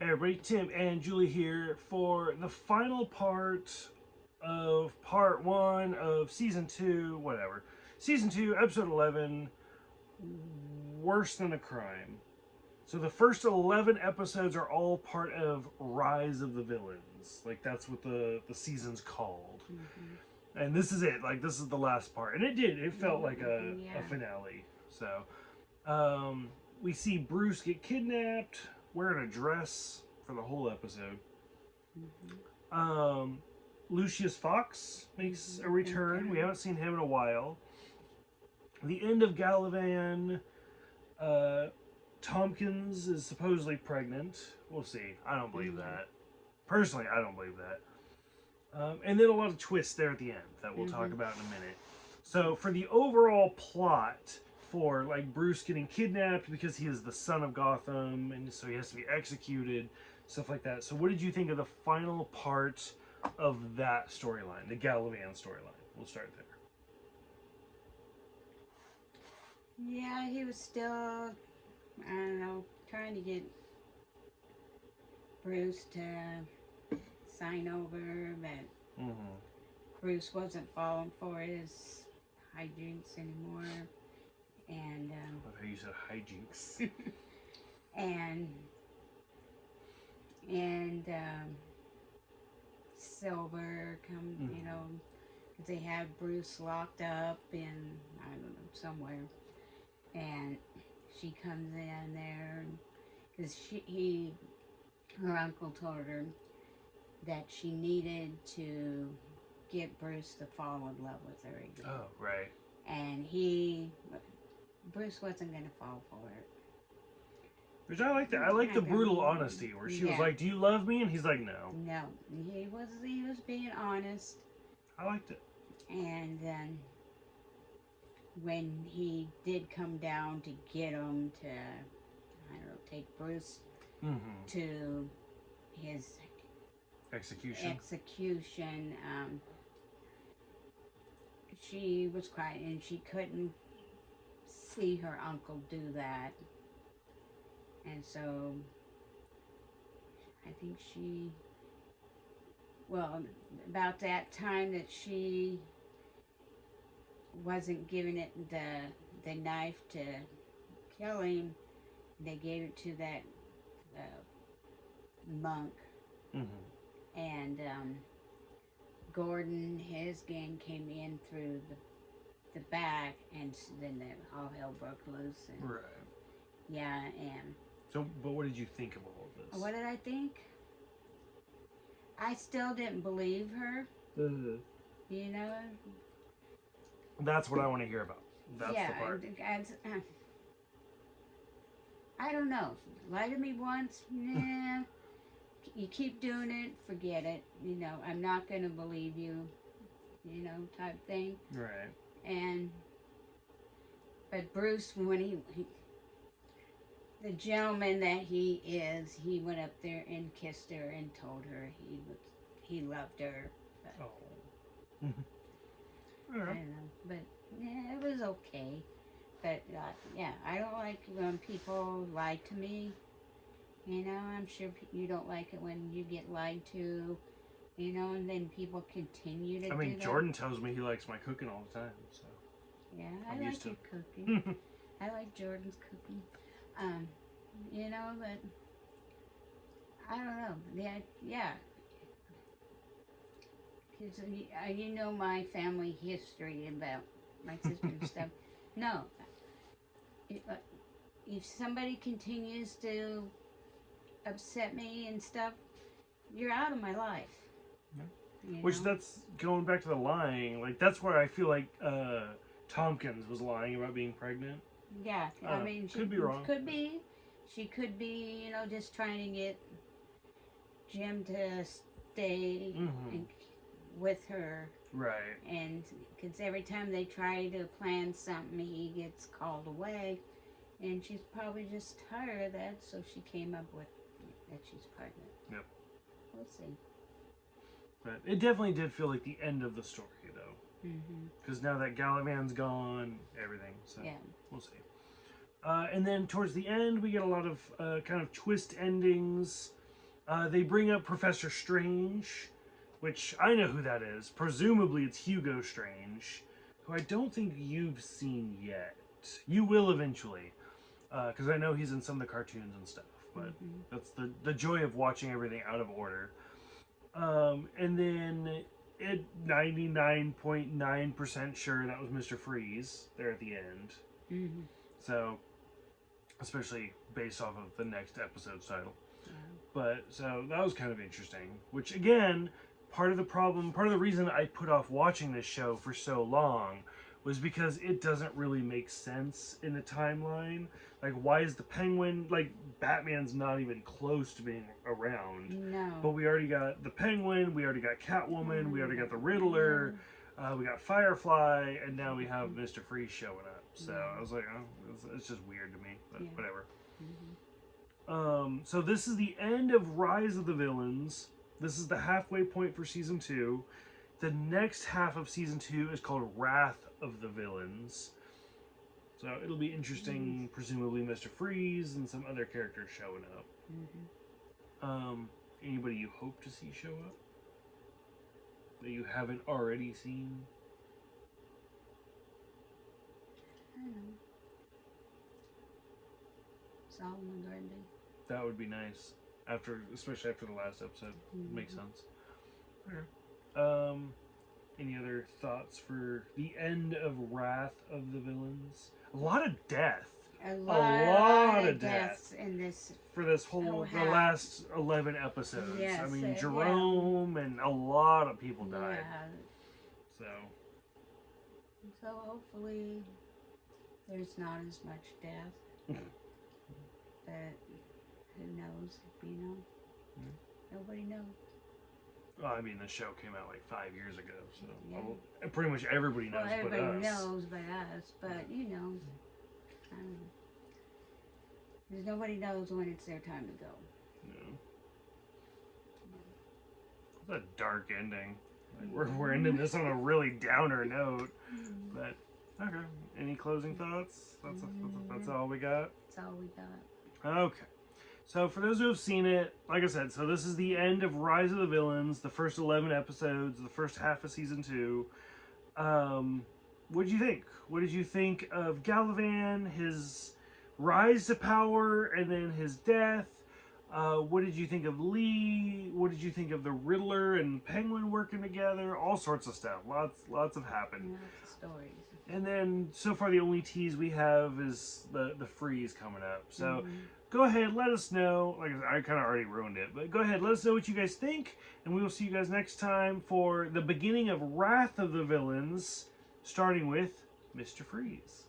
Hey everybody, Tim and Julie here for the final part of part 1 of season 2, whatever. Season 2, episode 11, Worse Than a Crime. So the first 11 episodes are all part of Rise of the Villains. Like, that's what the season's called. Mm-hmm. And this is it. Like, this is the last part. And it felt like a Yeah. finale. So, we see Bruce get kidnapped, wearing a dress for the whole episode. Mm-hmm. Lucius Fox makes a return. Okay. We haven't seen him in a while. The end of Galavan. Tompkins is supposedly pregnant. We'll see. I don't believe that. Personally, I don't believe that. And then a lot of twists there at the end that we'll talk about in a minute. So for the overall plot, for like Bruce getting kidnapped because he is the son of Gotham and so he has to be executed, stuff like that. So what did you think of the final part of that storyline, the Galavan storyline? We'll start there. Yeah, he was still, I don't know, trying to get Bruce to sign over, but Bruce wasn't falling for his hijinks anymore. And, I love how you said hijinks. and, and, Silver come, because they had Bruce locked up in, I don't know, somewhere. And she comes in there because her uncle told her that she needed to get Bruce to fall in love with her again. Oh, right. And Bruce wasn't going to fall for it. Which I like that. I like the brutal honesty where she was like, "Do you love me?" And he's like, "No." No, he was being honest. I liked it. And then when he did come down to get him to, I don't know, take Bruce to his execution, she was crying and she couldn't see her uncle do that. And so I think about that time that she wasn't giving it the knife to kill him, they gave it to that monk. And Gordon, his gang came in through the back, and then all hell broke loose. And, right. Yeah, and so, but what did you think of all of this? What did I think? I still didn't believe her. You know. That's what I want to hear about. That's the part. I don't know. Lie to me once, nah. You keep doing it, forget it. I'm not going to believe you, type thing. Right. But Bruce, when he the gentleman that he is, he went up there and kissed her and told her he loved her. But, I don't know, but yeah, it was okay. But yeah, I don't like when people lie to me. I'm sure you don't like it when you get lied to, and then people continue to do that. I mean, Jordan tells me he likes my cooking all the time, so. Yeah, I like your cooking. I like Jordan's cooking. But I don't know. Yeah. Because my family history about my sister and stuff. No. If somebody continues to upset me and stuff, you're out of my life. Yeah. Which that's going back to the lying. Like that's where I feel like Tompkins was lying about being pregnant. Yeah, I mean, she could be wrong. Could be. She could be, just trying to get Jim to stay with her. Right. And because every time they try to plan something, he gets called away. And she's probably just tired of that, so she came up with that she's pregnant. Yep. We'll see. But it definitely did feel like the end of the story, though. Because now that Galavan's gone, everything. So yeah. We'll see. And then towards the end, we get a lot of kind of twist endings. They bring up Professor Strange, which I know who that is. Presumably it's Hugo Strange, who I don't think you've seen yet. You will eventually, because I know he's in some of the cartoons and stuff. But that's the joy of watching everything out of order. And then it 99.9% sure that was Mr. Freeze there at the end. Mm-hmm. So, especially based off of the next episode's title. Yeah. But so that was kind of interesting. Which again, part of the reason I put off watching this show for so long was because it doesn't really make sense in the timeline. Like, why is the Penguin, like, Batman's not even close to being around. No. But we already got the Penguin, we already got Catwoman, we already got the Riddler, we got Firefly, and now we have Mr. Freeze showing up. So I was like, oh, it's just weird to me, but whatever. So this is the end of Rise of the Villains. This is the halfway point for season 2. The next half of season 2 is called Wrath of the Villains. So it'll be interesting, presumably Mr. Freeze and some other characters showing up. Anybody you hope to see show up? That you haven't already seen? I don't know. Solomon Grundy. That would be nice. Especially after the last episode. Makes sense. Okay. Any other thoughts for the end of Wrath of the Villains? A lot of death. A lot of deaths in this. For this whole, the last 11 episodes. Yes, I mean, Jerome and a lot of people died. Yeah. So hopefully there's not as much death. But who knows, you know? Nobody knows. Well, I mean, the show came out like 5 years ago, so pretty much everybody knows but us. Everybody knows but us, but you know, I don't know. Because nobody knows when it's their time to go. It's a dark ending. Like, we're ending this on a really downer note. But, okay. Any closing thoughts? That's all we got? That's all we got. Okay. So for those who have seen it, like I said, so this is the end of Rise of the Villains, the first 11 episodes, the first half of season 2. What did you think? What did you think of Galavan, his rise to power, and then his death? What did you think of Lee? What did you think of the Riddler and Penguin working together? All sorts of stuff. Lots have happened. Lots of stories. And then so far the only tease we have is the freeze coming up. So go ahead, let us know. Like I kind of already ruined it, but go ahead, let us know what you guys think, and we will see you guys next time for the beginning of Wrath of the Villains, starting with Mr. Freeze.